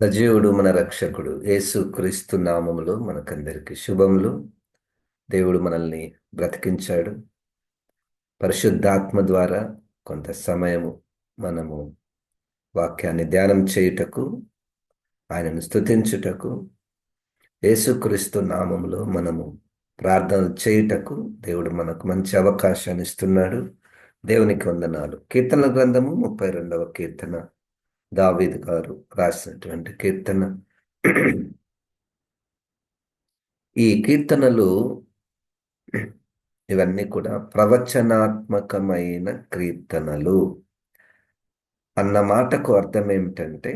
సజీవుడు మన రక్షకుడు యేసు క్రీస్తు నామములో మనకందరికి శుభములు. దేవుడు మనల్ని బ్రతికించాడు. పరిశుద్ధాత్మ ద్వారా కొంత సమయము మనము వాక్యాన్ని ధ్యానం చేయుటకు, ఆయనను స్తుతించుటకు, యేసుక్రీస్తు నామములో మనము ప్రార్థనలు చేయుటకు దేవుడు మనకు మంచి అవకాశాన్ని ఇస్తున్నాడు. దేవునికి వందనాలు. కీర్తనల గ్రంథము 32వ కీర్తన, దావీదు గారు రాసినటువంటి కీర్తన. ఈ కీర్తనలు ఇవన్నీ కూడా ప్రవచనాత్మకమైన కీర్తనలు అన్న మాటకు అర్థం ఏమిటంటే,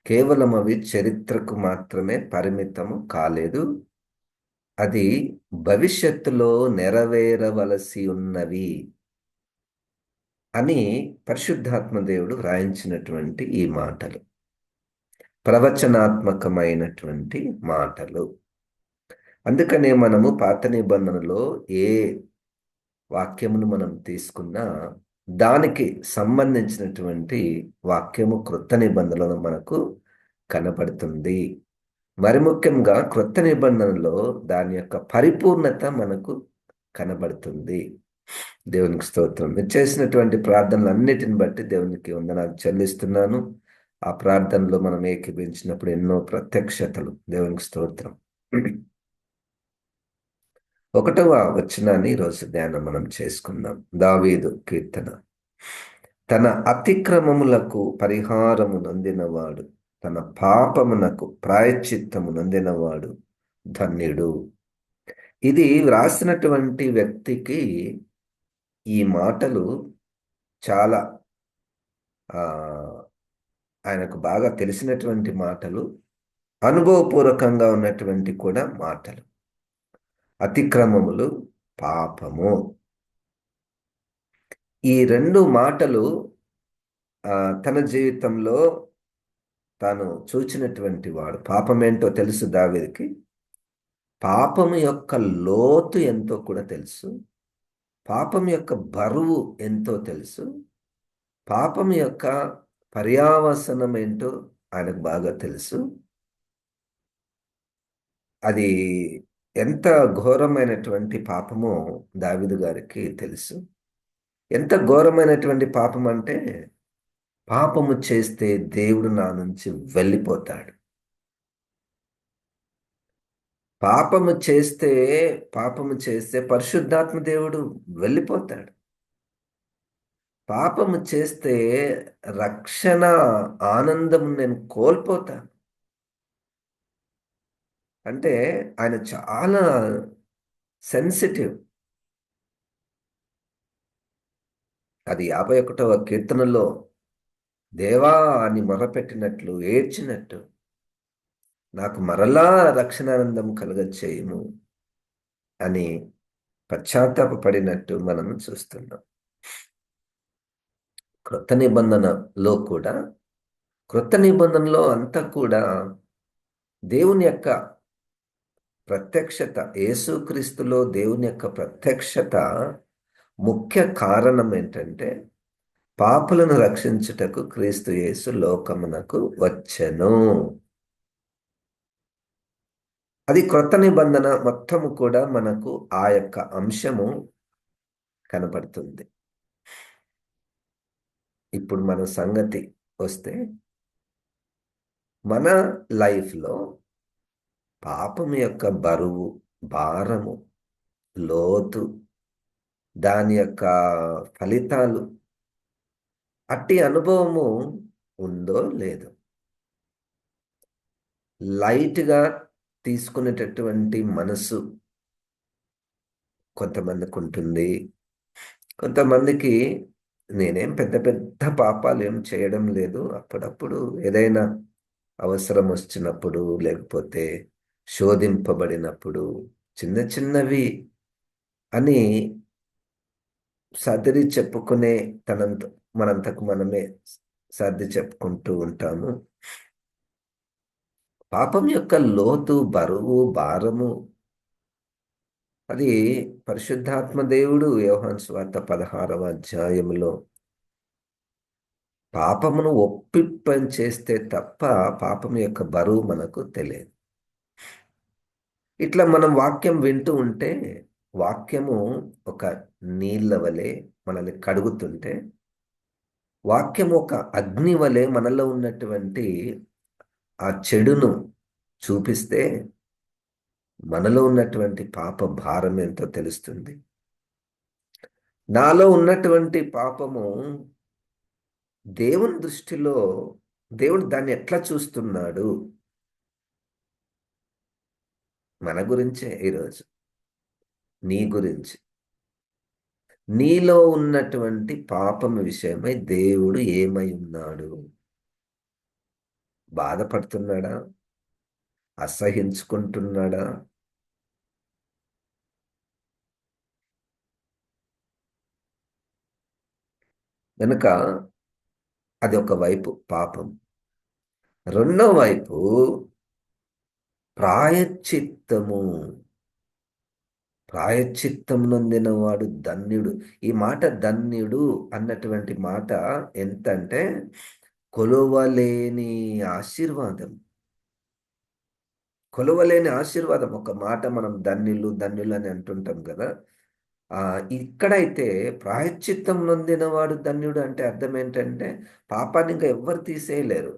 కేవలం అవి చరిత్రకు మాత్రమే పరిమితము కాలేదు, అది భవిష్యత్తులో నెరవేరవలసి ఉన్నవి అని పరిశుద్ధాత్మ దేవుడు వ్రాయించినటువంటి ఈ మాటలు ప్రవచనాత్మకమైనటువంటి మాటలు. అందుకనే మనము పాత నిబంధనలో ఏ వాక్యమును మనం తీసుకున్నా దానికి సంబంధించినటువంటి వాక్యము క్రొత్త నిబంధనలో మనకు కనపడుతుంది. మరి ముఖ్యంగా క్రొత్త నిబంధనలో దాని యొక్క పరిపూర్ణత మనకు కనబడుతుంది. దేవునికి స్తోత్రం. మీరు చేసినటువంటి ప్రార్థనలన్నిటిని బట్టి దేవునికి వందనాలు చెల్లిస్తున్నాను. ఆ ప్రార్థనలో మనం ఏకీభవించినప్పుడు ఎన్నో ప్రత్యక్షతలు. దేవునికి స్తోత్రం. 1వ వచనాన్ని ఈరోజు ధ్యానం మనం చేసుకుందాం. దావీదు కీర్తన. తన అతిక్రమములకు పరిహారము నొందినవాడు, తన పాపమునకు ప్రాయశ్చిత్తము నొందినవాడు ధన్యుడు. ఇది వ్రాసినటువంటి వ్యక్తికి ఈ మాటలు చాలా ఆయనకు బాగా తెలిసినటువంటి మాటలు, అనుభవపూర్వకంగా ఉన్నటువంటి కూడా మాటలు. అతిక్రమములు, పాపము, ఈ రెండు మాటలు తన జీవితంలో తాను చూచినటువంటి వాడు. పాపం ఏంటో తెలుసు దావీదుకి. పాపము యొక్క లోతు ఎంతో కూడా తెలుసు. పాపం యొక్క బరువు ఎంతో తెలుసు. పాపం యొక్క పర్యావసనం ఏంటో ఆయనకు బాగా తెలుసు. అది ఎంత ఘోరమైనటువంటి పాపమో దావీదు గారికి తెలుసు. ఎంత ఘోరమైనటువంటి పాపం అంటే, పాపము చేస్తే దేవుడు నా నుంచి వెళ్ళిపోతాడు. పాపము చేస్తే పరిశుద్ధాత్మ దేవుడు వెళ్ళిపోతాడు. పాపము చేస్తే రక్షణ ఆనందం నేను కోల్పోతాను. అంటే ఆయన చాలా సెన్సిటివ్. అది 51వ కీర్తనలో దేవా అని మొరపెట్టినట్లు, ఏడ్చినట్టు, నాకు మరలా రక్షణానందం కలుగచేయుము అని పశ్చాత్తాపపడినట్టు మనం చూస్తున్నాం. క్రొత్త నిబంధనలో అంతా కూడా దేవుని యొక్క ప్రత్యక్షత, యేసుక్రీస్తులో దేవుని యొక్క ప్రత్యక్షత ముఖ్య కారణం ఏంటంటే, పాపులను రక్షించుటకు క్రీస్తు యేసు లోకమునకు వచ్చెను. అది క్రొత్త నిబంధన మొత్తము కూడా మనకు ఆ యొక్క అంశము కనపడుతుంది. ఇప్పుడు మన సంగతి వస్తే, మన లైఫ్లో పాపం యొక్క బరువు, భారము, లోతు, దాని యొక్క ఫలితాలు, అట్టి అనుభవము ఉందో లేదో. లైట్గా తీసుకునేటటువంటి మనసు కొంతమందికి ఉంటుంది. కొంతమందికి నేనేం పెద్ద పెద్ద పాపాలు ఏం చేయడం లేదు, అప్పుడప్పుడు ఏదైనా అవసరం వచ్చినప్పుడు, లేకపోతే శోధింపబడినప్పుడు చిన్న చిన్నవి అని సర్ది చెప్పుకునే మనంతకు మనమే సర్ది చెప్పుకుంటూ ఉంటాము. పాపం యొక్క లోతు, బరువు, భారము, అది పరిశుద్ధాత్మ దేవుడు యోహాను సువార్త 16వ అధ్యాయములో పాపమును ఒప్పింపని చేస్తే తప్ప పాపం యొక్క బరువు మనకు తెలియదు. ఇట్లా మనం వాక్యం వింటూ ఉంటే వాక్యము ఒక నీళ్ళ వలె మనల్ని కడుగుతుంటే, వాక్యము ఒక అగ్ని వలె మనలో ఉన్నటువంటి ఆ చెడును చూపిస్తే మనలో ఉన్నటువంటి పాప భారం ఎంతో తెలుస్తుంది. నాలో ఉన్నటువంటి పాపము దేవుని దృష్టిలో దేవుడు దాన్ని ఎట్లా చూస్తున్నాడు? మన గురించే ఈరోజు, నీ గురించి. నీలో ఉన్నటువంటి పాపం విషయమై దేవుడు ఏమై ఉన్నాడు? బాధపడుతున్నాడా? అసహించుకుంటున్నాడా? కనుక అది ఒక వైపు పాపం. రెండో వైపు ప్రాయశ్చిత్తము. ప్రాయశ్చిత్తం నొందినవాడు ధన్యుడు. ఈ మాట ధన్యుడు అన్నటువంటి మాట ఎంతంటే కొలువలేని ఆశీర్వాదం. కొలువలేని ఆశీర్వాదం. ఒక మాట మనం ధన్యులు ధన్యులు అని అంటుంటాం కదా. ఇక్కడైతే ప్రాయశ్చిత్తం నొందినవాడు ధన్యుడు అంటే అర్థం ఏంటంటే పాపాన్ని ఇంకా ఎవ్వరు తీసేయలేరు.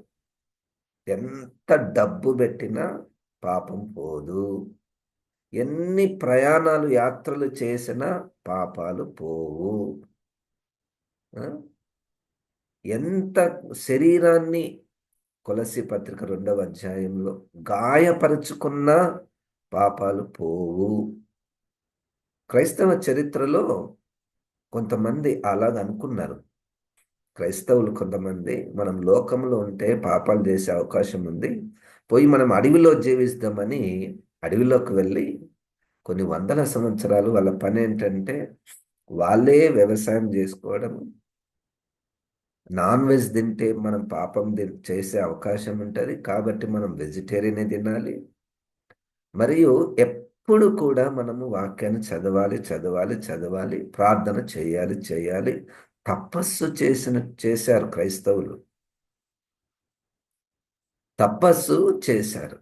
ఎంత డబ్బు పెట్టినా పాపం పోదు. ఎన్ని ప్రయాణాలు యాత్రలు చేసినా పాపాలు పోవు. ఎంత శరీరాన్ని కొలసి పత్రిక 2వ అధ్యాయంలో గాయపరుచుకున్న పాపాలు పోవు. క్రైస్తవ చరిత్రలో కొంతమంది అలాగ అనుకున్నారు. క్రైస్తవులు కొంతమంది మనం లోకంలో ఉంటే పాపాలు చేసే అవకాశం ఉంది, పోయి మనం అడవిలో జీవిస్తామని అడవిలోకి వెళ్ళి కొన్ని వందల సంవత్సరాలు వాళ్ళ పని ఏంటంటే వాళ్ళే వ్యవసాయం చేసుకోవడం. నాన్ వెజ్ తింటే మనం పాపం చేసే అవకాశం ఉంటుంది, కాబట్టి మనం వెజిటేరియనే తినాలి. మరియు ఎప్పుడు కూడా మనము వాక్యాన్ని చదవాలి చదవాలి చదవాలి, ప్రార్థన చేయాలి చేయాలి. తపస్సు చేశారు క్రైస్తవులు. తపస్సు చేశారు.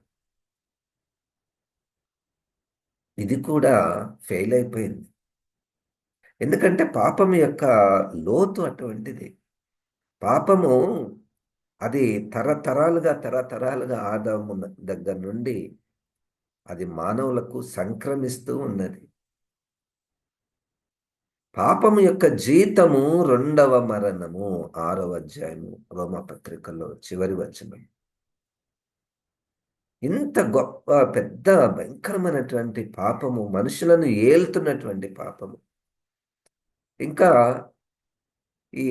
ఇది కూడా ఫెయిల్ అయిపోయింది. ఎందుకంటే పాపం యొక్క లోతు అటువంటిది. పాపము అది తరతరాలుగా ఆదాము దగ్గర నుండి అది మానవులకు సంక్రమిస్తూ ఉన్నది. పాపము యొక్క జీతము 2వ మరణము. 6వ అధ్యాయము రోమపత్రికలో చివరి వచనం. ఇంత గొప్ప పెద్ద భయంకరమైనటువంటి పాపము, మనుషులను ఏల్తున్నటువంటి పాపము. ఇంకా ఈ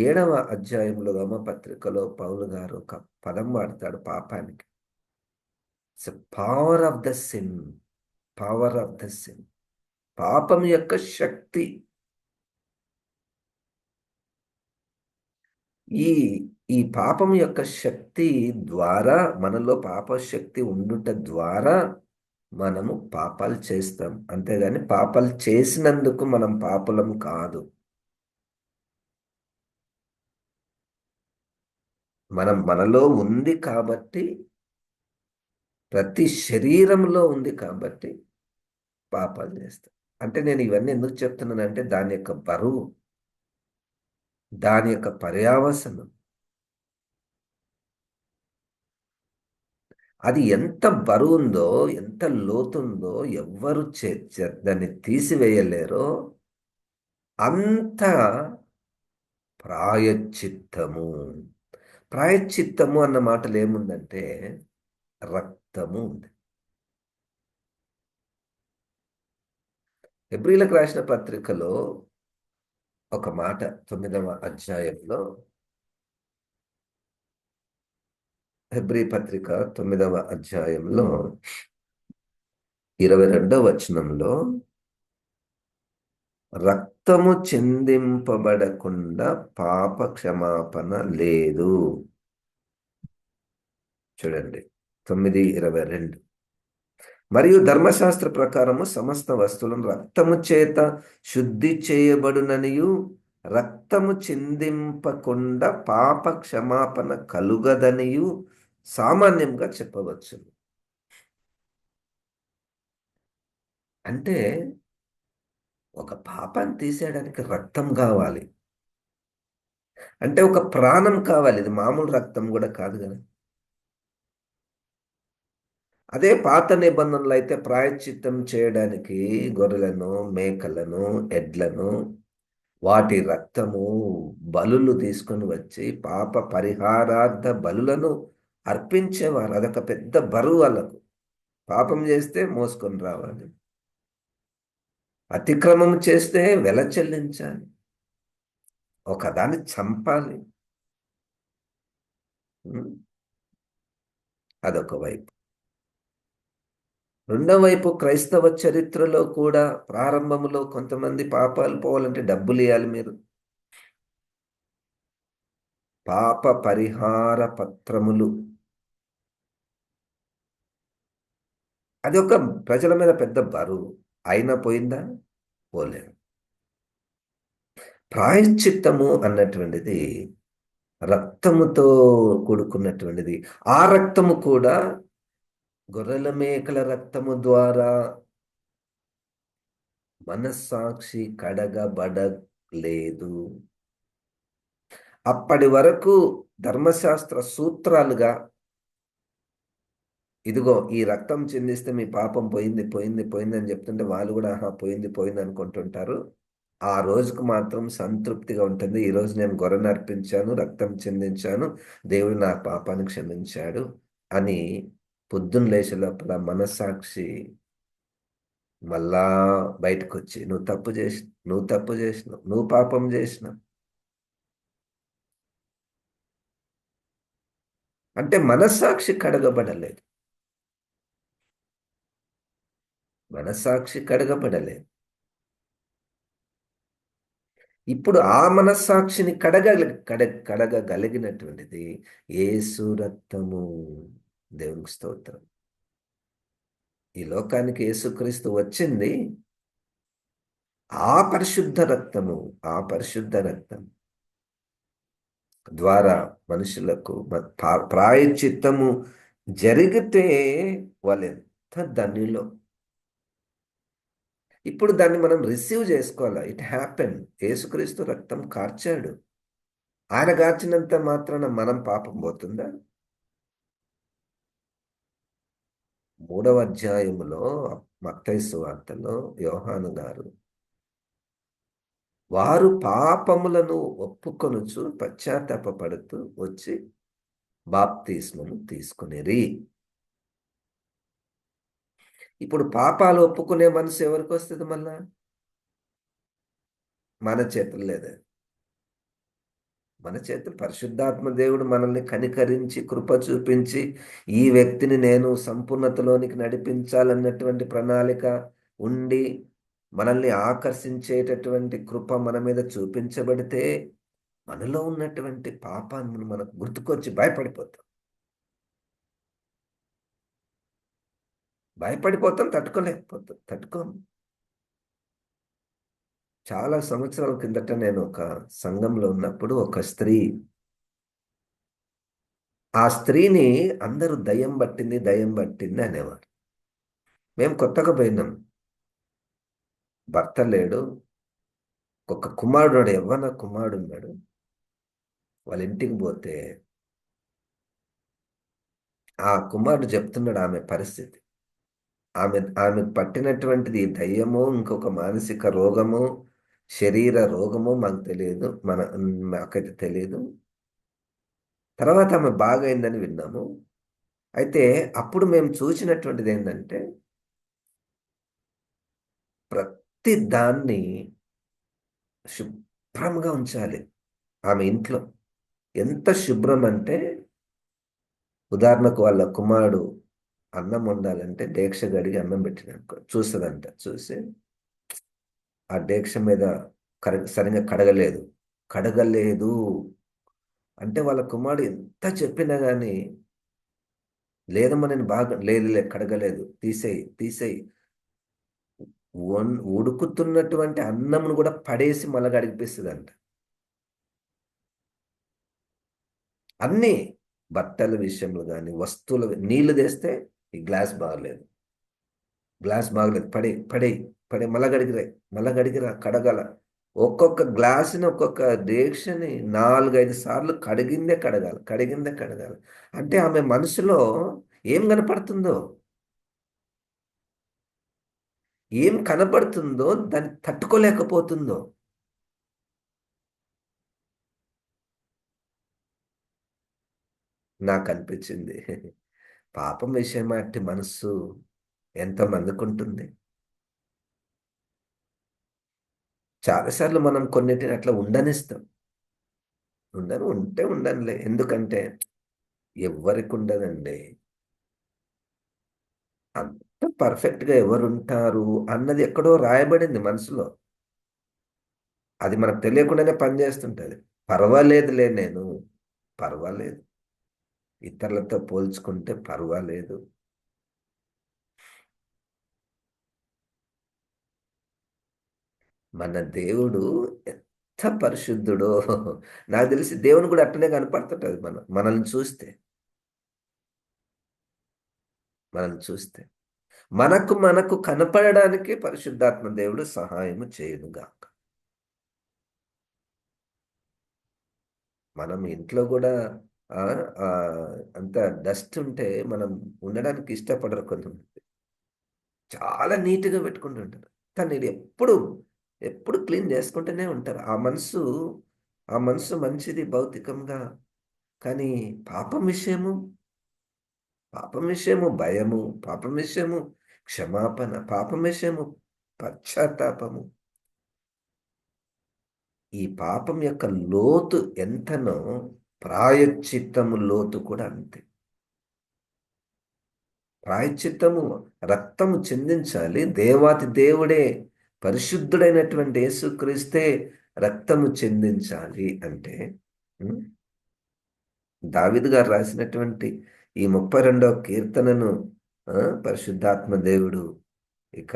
7వ అధ్యాయంలో రోమపత్రికలో పౌలు గారు ఒక పదం వాడతాడు పాపానికి. Power of the sin. Power of the sin. పాపం యొక్క శక్తి. ఈ ఈ పాపం యొక్క శక్తి ద్వారా, మనలో పాప శక్తి ఉండుట ద్వారా మనము పాపాలు చేస్తాం. అంతేగాని పాపాలు చేసినందుకు మనం పాపులం కాదు. మనలో ఉంది కాబట్టి, ప్రతి శరీరంలో ఉంది కాబట్టి పాపాలు చేస్తాం. అంటే నేను ఇవన్నీ ఎందుకు చెప్తున్నానంటే దాని యొక్క బరువు, దాని యొక్క పర్యావసనం, అది ఎంత బరువుందో, ఎంత లోతుందో ఎవ్వరు దాన్ని తీసివేయలేరో అంత ప్రాయశ్చిత్తము. ప్రాయశ్చిత్తము అన్న మాటలు ఏముందంటే రక్తము ఉంది. హెబ్రీలకు రాసిన పత్రికలో ఒక మాట 9వ అధ్యాయంలో, హెబ్రీ పత్రిక 9వ అధ్యాయంలో 22వ వచనంలో, రక్తము చిందింపబడకుండా పాప క్షమాపణ లేదు. చూడండి 9:22. మరియు ధర్మశాస్త్ర ప్రకారము సమస్త వస్తువులను రక్తము చేత శుద్ధి చేయబడుననియు రక్తము చిందింపకుండా పాప క్షమాపణ కలుగదనియు సామాన్యంగా చెప్పవచ్చు. అంటే ఒక పాపాన్ని తీసేయడానికి రక్తం కావాలి. అంటే ఒక ప్రాణం కావాలి. ఇది మామూలు రక్తం కూడా కాదు కదా. అదే పాత నిబంధనలు అయితే ప్రాయశ్చిత్తం చేయడానికి గొర్రెలను, మేకలను, ఎడ్లను, వాటి రక్తము, బలులు తీసుకొని వచ్చి పాప పరిహారార్థ బలులను అర్పించేవారు. అదొక పెద్ద బరువు వాళ్ళకు. పాపం చేస్తే మోసుకొని రావాలి, అతిక్రమం చేస్తే వెల చెల్లించాలి, ఒకదాన్ని చంపాలి. ఉం? అదొక వైపు. రెండో వైపు క్రైస్తవ చరిత్రలో కూడా ప్రారంభంలో కొంతమంది పాపాలు పోవాలంటే డబ్బులు ఇవ్వాలి మీరు. పాప పరిహార పత్రములు, అది ఒక ప్రజల మీద పెద్ద బరువు. అయినా పోయిందా? పోలేదు. ప్రాయశ్చిత్తము అన్నటువంటిది రక్తముతో కూడుకున్నటువంటిది. ఆ రక్తము కూడా గొర్రెల మేకల రక్తము ద్వారా మనస్సాక్షి కడగబడలేదు. అప్పటి వరకు ధర్మశాస్త్ర సూత్రాలుగా, ఇదిగో ఈ రక్తం చిందిస్తే మీ పాపం పోయింది పోయింది పోయింది అని చెప్తుంటే వాళ్ళు కూడా ఆహా పోయింది పోయింది అనుకుంటుంటారు. ఆ రోజుకు మాత్రం సంతృప్తిగా ఉంటుంది. ఈరోజు నేను గొర్రెను అర్పించాను, రక్తం చిందించాను, దేవుడు నా పాపాన్ని క్షమించాడు అని పొద్దున్న లేచే లోపల మనస్సాక్షి మళ్ళా బయటకు వచ్చి నువ్వు తప్పు చేసి, నువ్వు తప్పు చేసినావు, నువ్వు పాపం చేసినావు అంటే మనస్సాక్షి కడగబడలేదు. మనస్సాక్షి కడగబడలేదు. ఇప్పుడు ఆ మనస్సాక్షిని కడగగలిగినటువంటిది యేసు రక్తము. దేవునికి స్తోత్రం. ఈ లోకానికి యేసుక్రీస్తు వచ్చింది ఆ పరిశుద్ధ రక్తము, ఆ పరిశుద్ధ రక్తం ద్వారా మనుషులకు ప్రాయశ్చిత్తము జరిగితే వాళ్ళెంత ధన్యులో. ఇప్పుడు దాన్ని మనం రిసీవ్ చేసుకోవాలా. It happen. యేసుక్రీస్తు రక్తం కార్చాడు. ఆయన కార్చినంత మాత్రాన మనం పాపం పోతుందా? 3వ అధ్యాయములో మత్తయి సువార్తలో యోహాను గారు వారు పాపములను ఒప్పుకొనుచు పశ్చాత్తాపపడుతూ వచ్చి బాప్తిస్మము తీసుకునేరి. ఇప్పుడు పాపాలు ఒప్పుకునే మనసు ఎవరికి వస్తుంది? మళ్ళా మన చేతులు లేదా. మన చేతులు పరిశుద్ధాత్మ దేవుడు మనల్ని కనికరించి కృప చూపించి ఈ వ్యక్తిని నేను సంపూర్ణతలోనికి నడిపించాలన్నటువంటి ప్రణాళిక ఉండి మనల్ని ఆకర్షించేటటువంటి కృప మన మీద చూపించబడితే మనలో ఉన్నటువంటి పాపాన్ని మనకు గుర్తుకొచ్చి భయపడిపోతాం. భయపడిపోతాం, తట్టుకోలేకపోతాం, తట్టుకోము. చాలా సంవత్సరాల కిందట నేను ఒక సంఘంలో ఉన్నప్పుడు ఒక స్త్రీ, ఆ స్త్రీని అందరూ దయ్యం పట్టింది దయ్యం పట్టింది అనేవారు. మేము కొత్తగా పోయినాం, భర్త లేడు, ఒక కుమారుడు, యవ్వన కుమారుడు ఉన్నాడు. వాళ్ళ ఇంటికి పోతే ఆ కుమారుడు చెప్తున్నాడు ఆమె పరిస్థితి. ఆమె పట్టినటువంటిది దయ్యమో ఇంకొక మానసిక రోగమో శరీర రోగమో మాకు తెలియదు, మాకైతే తెలియదు. తర్వాత ఆమె బాగైందని విన్నాము. అయితే అప్పుడు మేము చూసినటువంటిది ఏంటంటే ప్రతి దాన్ని శుభ్రంగా ఉంచాలి ఆమె ఇంట్లో. ఎంత శుభ్రం అంటే ఉదాహరణకు వాళ్ళ కుమారుడు అన్నం వండాలంటే డేక్ష గడిగి అన్నం పెట్టిననుకో చూస్తుందంట. చూసి ఆ డేక్ష మీద సరిగా కడగలేదు, కడగలేదు అంటే వాళ్ళ కుమారుడు ఎంత చెప్పినా కానీ లేదమ్మా నేను బాగా లేదు లేదు కడగలేదు, తీసేయి తీసేయి. ఉడుకుతున్నటువంటి అన్నంను కూడా పడేసి మళ్ళా గడిపిస్తుందంట. అన్నీ బట్టల విషయంలో కానీ వస్తువులు నీళ్లు తెస్తే ఈ గ్లాస్ బాగలేదు, గ్లాస్ బాగలేదు, పడే పడే పడే, మళ్ళా గడిగిరాయి, మళ్ళా గడిగిరా, కడగల. ఒక్కొక్క గ్లాసుని ఒక్కొక్క దీక్షని 4, 5 సార్లు కడిగిందే కడగాలి, కడిగిందే కడగాలి. అంటే ఆమె మనసులో ఏం కనపడుతుందో, ఏం కనపడుతుందో దాన్ని తట్టుకోలేకపోతుందో నాకు అనిపించింది. పాపం విషయమా అట్టి మనస్సు ఎంతమందికి ఉంటుంది. చాలాసార్లు మనం కొన్నిటిని అట్లా ఉండనిస్తాం. ఉంటే ఉండనులే, ఎందుకంటే ఎవ్వరికి ఉండదండి. అంత పర్ఫెక్ట్గా ఎవరుంటారు అన్నది ఎక్కడో రాయబడింది మనసులో. అది మనకు తెలియకుండానే పనిచేస్తుంటది. పర్వాలేదులే నేను, పర్వాలేదు, ఇతరులతో పోల్చుకుంటే పర్వాలేదు. మన దేవుడు ఎంత పరిశుద్ధుడో. నాకు తెలిసి దేవుని కూడా అట్టనే కనపడుతుంటది మనల్ని చూస్తే. మనల్ని చూస్తే మనకు కనపడడానికి పరిశుద్ధాత్మ దేవుడు సహాయము చేయునుగాక. మనం ఇంట్లో కూడా ఆ, ఆ, అంత డస్ట్ ఉంటే మనం ఉండడానికి ఇష్టపడరు కొంతమంది. చాలా నీట్గా పెట్టుకుంటుంటారు. కానీ ఇది ఎప్పుడు క్లీన్ చేసుకుంటూనే ఉంటారు. ఆ మనసు మంచిది భౌతికంగా. కానీ పాపం విషయము, పాపం విషయము భయము, పాపం విషయము క్షమాపణ, పాపం విషయము పశ్చాత్తాపము. ఈ పాపం యొక్క లోతు ఎంతనో ప్రాయశ్చిత్తము లోతు కూడా అంతే. ప్రాయశ్చిత్తము రక్తము చిందించాలి. దేవాతి దేవుడే, పరిశుద్ధుడైనటువంటి యేసుక్రీస్తే రక్తము చిందించాలి అంటే, ఉం? దావీదు గారు రాసినటువంటి ఈ 32వ కీర్తనను పరిశుద్ధాత్మ దేవుడు ఇక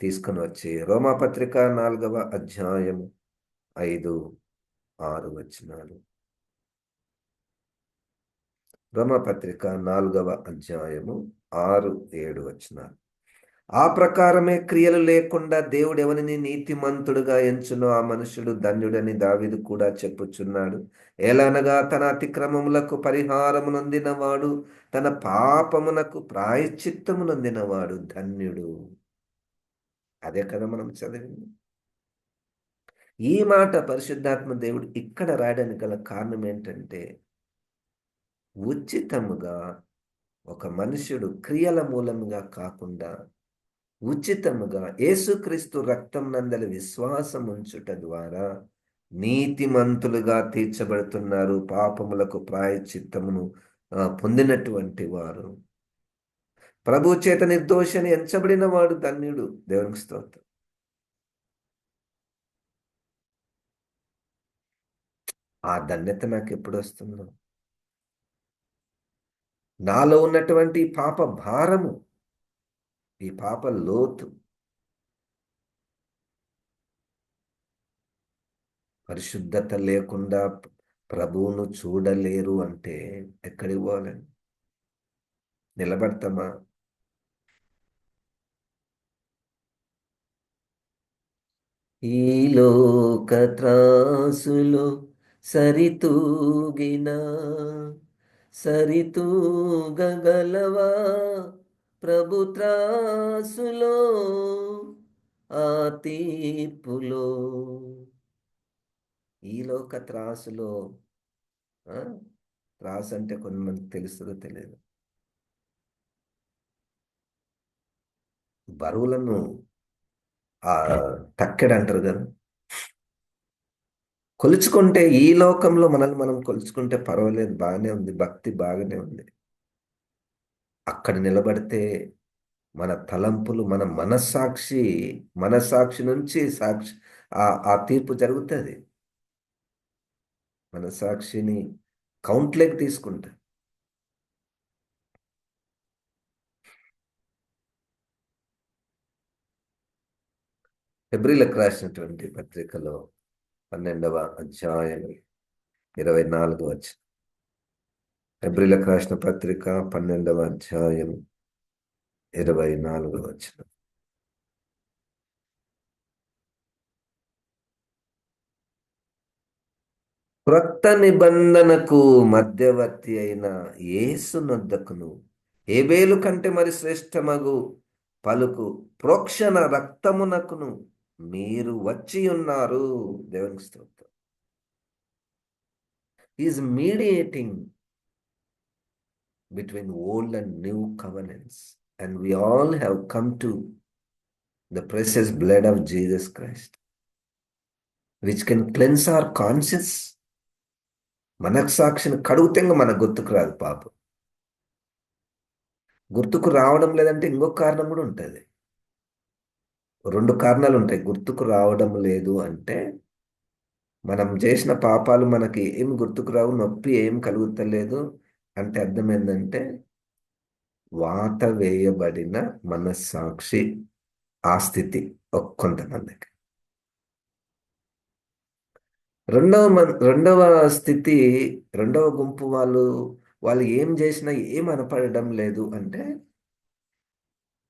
తీసుకొని వచ్చి రోమాపత్రిక 4వ అధ్యాయం 5, 6 వచనాలు. రోమాపత్రిక 4వ అధ్యాయము 6, 7 వచనాలు. ఆ ప్రకారమే క్రియలు లేకుండా దేవుడు ఎవరిని నీతిమంతుడుగా ఎంచునో ఆ మనుషుడు ధన్యుడని దావీదు కూడా చెప్పుచున్నాడు. ఎలానగా తన అతిక్రమములకు పరిహారము నొందినవాడు, తన పాపమునకు ప్రాయశ్చిత్తము నొందినవాడు ధన్యుడు. అదే కదా మనం చదివింది. ఈ మాట పరిశుద్ధాత్మ దేవుడు ఇక్కడ రాయడానికి గల కారణం ఏంటంటే, ఉచితముగా ఒక మనుష్యుడు క్రియల మూలముగా కాకుండా ఉచితముగా యేసుక్రీస్తు రక్తం నందలి విశ్వాసం ఉంచుట ద్వారా నీతిమంతులుగా తీర్చబడుతున్నారు. పాపములకు ప్రాయశ్చిత్తమును పొందినటువంటి వారు. ప్రభు చేత నిర్దోషని ఎంచబడిన వాడు ధన్యుడు. దేవునికి స్తోత్రం. ఆ ధన్యత నాకు ఎప్పుడు వస్తుందో, నాలో ఉన్నటువంటి ఈ పాప భారము, ఈ పాప లోతు, పరిశుద్ధత లేకుండా ప్రభువును చూడలేరు అంటే ఎక్కడికి పోవాలని నిలబడతామా? ఈ లోక త్రాసులో సరితూగిన సరితూగగలవా ప్రభు త్రాసులో, ఆ తీర్పులో. ఈ లోక త్రాసులో ఆ, త్రాసు అంటే కొంతమంది తెలుస్తుందో తెలియదు. బరువులను ఆ తక్కెడ అంటారు కదా, కొలుచుకుంటే ఈ లోకంలో మనల్ని మనం కొలుచుకుంటే పర్వాలేదు, బాగానే ఉంది, భక్తి బాగానే ఉంది. అక్కడ నిలబడితే మన తలంపులు, మన మనస్సాక్షి నుంచి సాక్షి, ఆ తీర్పు జరుగుతుంది. మనస్సాక్షిని కౌంట్లోకి తీసుకుంటా. హెబ్రీలకు రాసినటువంటి పత్రికలో 12వ అధ్యాయం 24 వచ్చి హెబ్రీయులకు రాసిన పత్రిక 12వ అధ్యాయం 24 వచ్చి క్రొత్త నిబంధనకు మధ్యవర్తి అయిన యేసునొద్దకును హేబేలు కంటే మరి శ్రేష్టమగు పలుకు ప్రోక్షణ రక్తమునకును మీరు వచ్చి ఉన్నారు. దేవునికి స్తోత్రం. Is mediating between old and new covenants and we all have come to the precious blood of Jesus Christ which can cleanse our conscience. మనస్సాక్షిని కడుగుతే మన గుర్తుకు రాదు పాపం. గుర్తుకు రావడం లేదంటే ఇంకొక కారణం కూడా ఉంటుంది. రెండు కారణాలు ఉంటాయి. గుర్తుకు రావడం లేదు అంటే మనం చేసిన పాపాలు మనకి ఏం గుర్తుకు రావు, నొప్పి ఏం కలుగుతలేదు అంటే అర్థం ఏంటంటే వాత వేయబడిన మనస్సాక్షి ఆ స్థితి కొంతమందికి. రెండవ స్థితి, రెండవ గుంపు వాళ్ళు ఏం చేసినా ఏం అనపడడం లేదు అంటే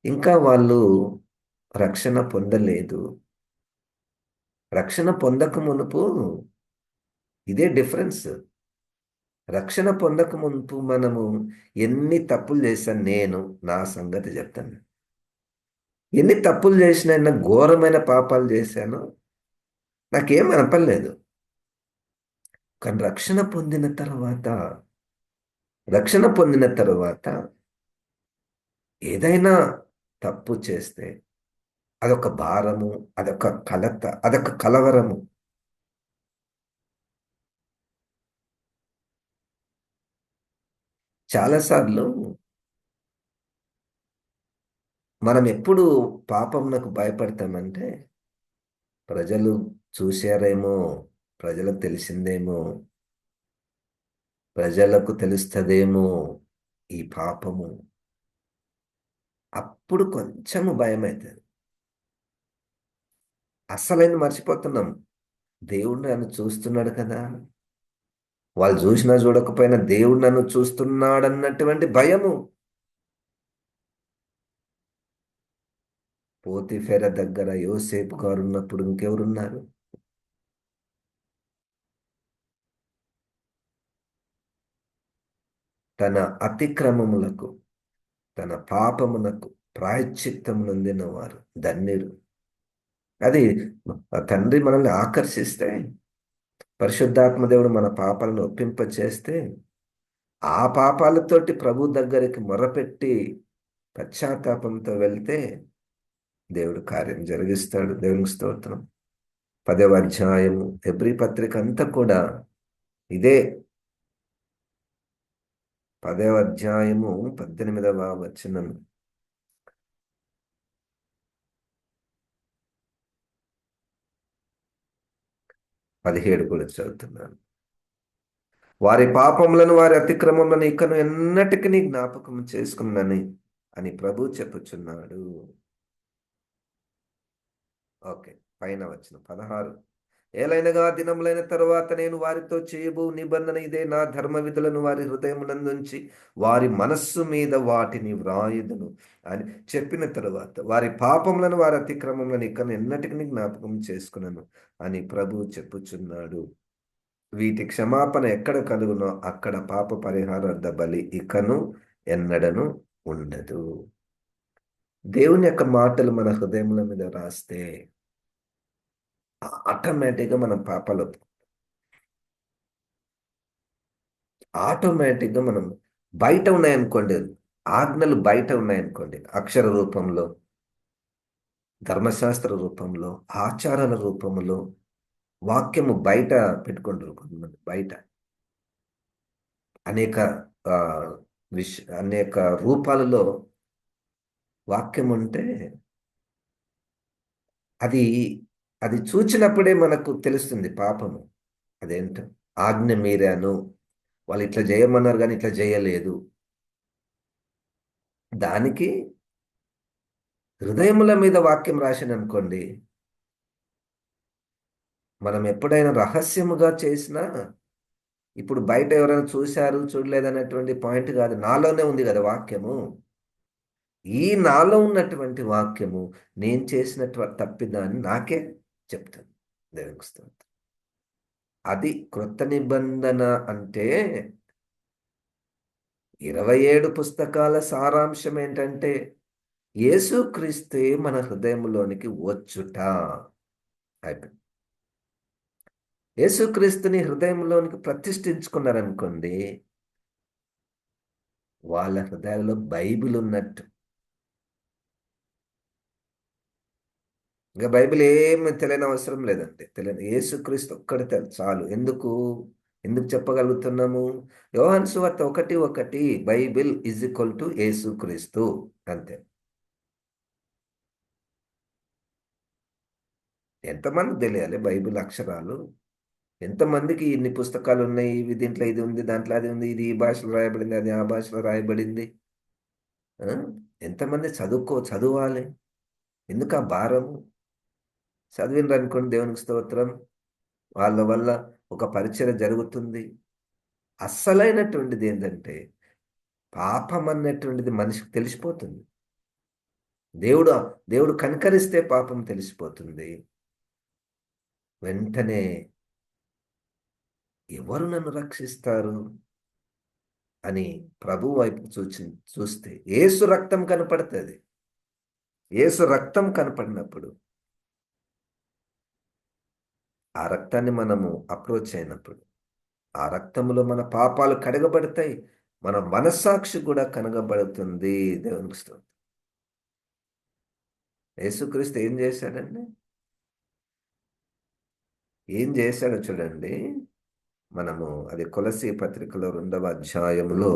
ఇంకా వాళ్ళు రక్షణ పొందలేదు. రక్షణ పొందక మునుపు ఇదే డిఫరెన్స్. రక్షణ పొందక మునుపు మనము ఎన్ని తప్పులు చేశాను, నేను నా సంగతి చెప్తాను. ఎన్ని తప్పులు చేసినా, ఘోరమైన పాపాలు చేశాను, నాకేం అనపలేదు. కానీ రక్షణ పొందిన తర్వాత ఏదైనా తప్పు చేస్తే అదొక భారము, అదొక కలత, అదొక కలవరము. చాలాసార్లు మనం ఎప్పుడు పాపమునకు భయపడతామంటే ప్రజలు చూశారేమో, ప్రజలకు తెలిసిందేమో, ప్రజలకు తెలుస్తుందేమో ఈ పాపము, అప్పుడు కొంచెము భయం అవుతుంది. అస్సలైన మర్చిపోతున్నాం, దేవుడు నన్ను చూస్తున్నాడు కదా, వాళ్ళు చూసినా చూడకపోయినా దేవుడు నన్ను చూస్తున్నాడు అన్నటువంటి భయము. పోతిఫెర దగ్గర యోసేపు గారు ఉన్నప్పుడు ఇంకెవరున్నారు? తన అతిక్రమములకు, తన పాపమునకు ప్రాయశ్చిత్తం నొందిన వారు ధన్యులు. అది తండ్రి మనల్ని ఆకర్షిస్తే, పరిశుద్ధాత్మ దేవుడు మన పాపాలను ఒప్పింప చేస్తే, ఆ పాపాలతోటి ప్రభు దగ్గరికి మొరపెట్టి పశ్చాత్తాపంతో వెళ్తే దేవుడు కార్యం జరిగిస్తాడు. దేవునికి స్తోత్రం. 10వ అధ్యాయము హెబ్రీ పత్రిక అంతా కూడా ఇదే. 10వ అధ్యాయము 18వ వచనం, 17 కూడా చదువుతున్నాను. వారి పాపములను, వారి అతిక్రమములను ఇకను ఎన్నటికీ జ్ఞాపకం చేసుకున్నాను అని ప్రభు చెప్పుచున్నాడు. ఓకే, పైన వచ్చిన 16. ఏలైనగా దినములైన తరువాత నేను వారితో చేయబో నిబంధన ఇదే, నా ధర్మ విధులను వారి హృదయమునందుంచి వారి మనస్సు మీద వాటిని వ్రాయుదును అని చెప్పిన తరువాత వారి పాపములను, వారి అతిక్రమములను ఇకను ఎన్నటికీ జ్ఞాపకం చేసుకున్నాను అని ప్రభు చెప్పుచున్నాడు. వీటి క్షమాపణ ఎక్కడ కలుగునో అక్కడ పాప పరిహారార్థ బలి ఇకను ఎన్నడను ఉండదు. దేవుని యొక్క మాటలు మన హృదయముల మీద రాస్తే ఆటోమేటిక్గా మనం పాపాలు, ఆటోమేటిక్గా మనం బయట ఉన్నాయనుకోండి, ఆజ్ఞలు బయట ఉన్నాయనుకోండి, అక్షర రూపంలో, ధర్మశాస్త్ర రూపంలో, ఆచారాల రూపంలో, వాక్యము బయట పెట్టుకుంటారు కొంతమంది. బయట అనేక అనేక రూపాలలో వాక్యం ఉంటే అది అది చూచినప్పుడే మనకు తెలుస్తుంది పాపము అదేంటో. ఆజ్ఞ మీరాను, వాళ్ళు ఇట్లా చేయమన్నారు కానీ ఇట్లా చేయలేదు. దానికి హృదయముల మీద వాక్యం రాసిన అనుకోండి, మనం ఎప్పుడైనా రహస్యముగా చేసినా ఇప్పుడు బయట ఎవరైనా చూశారు చూడలేదనేటువంటి పాయింట్ కాదు, నాలోనే ఉంది కదా వాక్యము. ఈ నాలో ఉన్నటువంటి వాక్యము నేను చేసినటువంటి తప్పిదాన్ని నాకే చెప్తాను. దేవునికి స్తోత్రం. అది క్రొత్త నిబంధన అంటే 27 పుస్తకాల సారాంశం ఏంటంటే యేసుక్రీస్తే మన హృదయంలోనికి వచ్చుట. అయిపోయింది. యేసుక్రీస్తుని హృదయంలోనికి ప్రతిష్ఠించుకున్నారనుకోండి, వాళ్ళ హృదయాల్లో బైబిల్ ఉన్నట్టు. ఇంకా బైబిల్ ఏమి తెలియని అవసరం లేదండి. తెలియని యేసుక్రీస్తు ఒక్కటి చాలు. ఎందుకు ఎందుకు చెప్పగలుగుతున్నాము? యోహాను సువార్త 1:1 బైబిల్ ఈజ్ ఈక్వల్ టు యేసుక్రీస్తు, అంతే. ఎంతమంది తెలియాలి బైబిల్ అక్షరాలు? ఎంతమందికి ఇన్ని పుస్తకాలు ఉన్నాయి, ఇవి దీంట్లో ఇది ఉంది, దాంట్లో అది ఉంది, ఇది ఈ భాషలో రాయబడింది, అది ఆ భాషలో రాయబడింది. ఆ? ఎంతమంది చదవాలి? ఎందుకు ఆ భారము? చదివినరు అనుకోండి, దేవునికి స్తోత్రం, వాళ్ళ వల్ల ఒక పరిచయం జరుగుతుంది. అస్సలైనటువంటిది ఏంటంటే పాపం అన్నటువంటిది మనిషికి తెలిసిపోతుంది. దేవుడు దేవుడు కనికరిస్తే పాపం తెలిసిపోతుంది. వెంటనే ఎవరు నన్ను రక్షిస్తారు అని ప్రభు వైపు చూస్తే యేసు రక్తం కనపడుతుంది. యేసు రక్తం కనపడినప్పుడు ఆ రక్తాన్ని మనము అప్రోచ్ అయినప్పుడు ఆ రక్తంలో మన పాపాలు కడగబడతాయి. మన మనస్సాక్షి కూడా కనగబడుతుంది. దేవునికి స్తోత్రం. యేసుక్రీస్తు ఏం చేశాడండి? ఏం చేశాడో చూడండి. మనము అది కొలసీ పత్రికలో 2వ అధ్యాయములో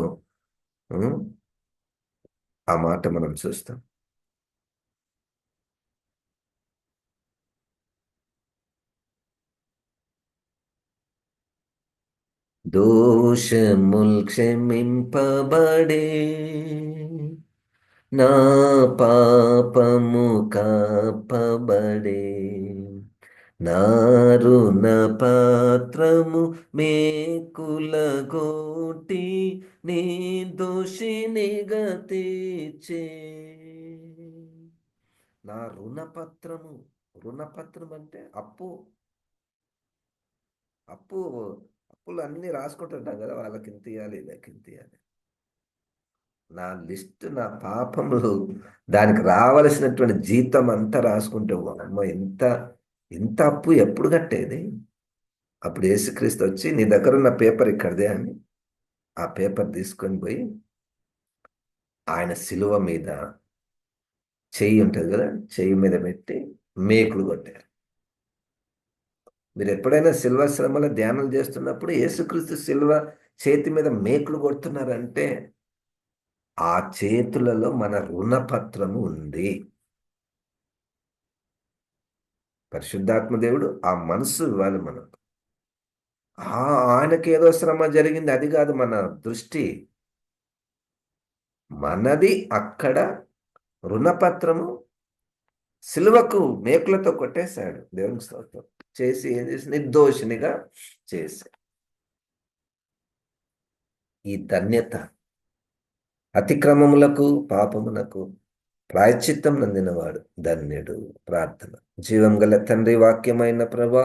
ఆ మాట మనం చూస్తాం. దోషముల్ క్షమింపబడే, నా పాపము కాపబడే, నా రుణ పాత్రము మేకులగోటి, నీ దోషినిగా తీర్చే. నా రుణపత్రము. రుణపత్రం అంటే అప్పు. అప్పు అప్పులు అన్నీ రాసుకుంటుంటాం కదా, వాళ్ళకి ఇంత ఇవ్వాలి, వీళ్ళకి ఇంత ఇవ్వాలి. నా లిస్ట్, నా పాపములు, దానికి రావలసినటువంటి జీతం అంతా రాసుకుంటే అమ్మ ఎంత ఎంత అప్పు ఎప్పుడు కట్టేది? అప్పుడు యేసుక్రీస్తు వచ్చి, నీ దగ్గర ఉన్న పేపర్ ఇక్కడదే అని ఆ పేపర్ తీసుకొని పోయి ఆయన శిలువ మీద చెయ్యి ఉంటుంది కదా, చెయ్యి మీద పెట్టి మేకులు కొట్టారు. మీరు ఎప్పుడైనా శిల్వ శ్రమల ధ్యానం చేస్తున్నప్పుడు యేసుక్రీస్తు శిల్వ చేతి మీద మేకులు కొడుతున్నారంటే ఆ చేతులలో మన రుణపత్రము ఉంది. పరిశుద్ధాత్మ దేవుడు ఆ మనసు ఇవ్వాలి మనకు. ఆయనకి ఏదో శ్రమ జరిగింది, అది కాదు మన దృష్టి. మనది అక్కడ రుణపత్రము సిలువకు మేకులతో కొట్టేశాడు. దేవునికి స్తోత్రం. చేసి ఏం చేసి నిర్దోషినిగా చేసి ఈ ధన్యత, అతిక్రమములకు పాపమునకు ప్రాయశ్చిత్తం నందినవాడు ధన్యుడు. ప్రార్థన. జీవం గల తండ్రి, వాక్యమైన ప్రభా,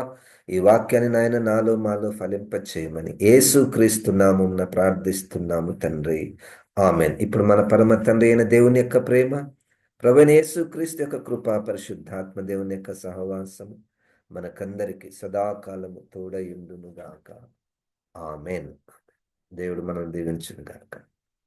ఈ వాక్యాన్ని నాయన నాలో మాలో ఫలింప చేయమని యేసు క్రీస్తు నామమున ప్రార్థిస్తున్నాము తండ్రి. ఆమెన్. ఇప్పుడు మన పరమ తండ్రి అయిన దేవుని యొక్క ప్రేమ, ప్రభువైన యేసు క్రీస్తు యొక్క కృపా, పరిశుద్ధాత్మ దేవుని యొక్క సహవాసము మనకందరికి సదాకాలము తోడయుండును గాక. ఆమెన్. దేవుడు మనల్ని దీవించును గాక.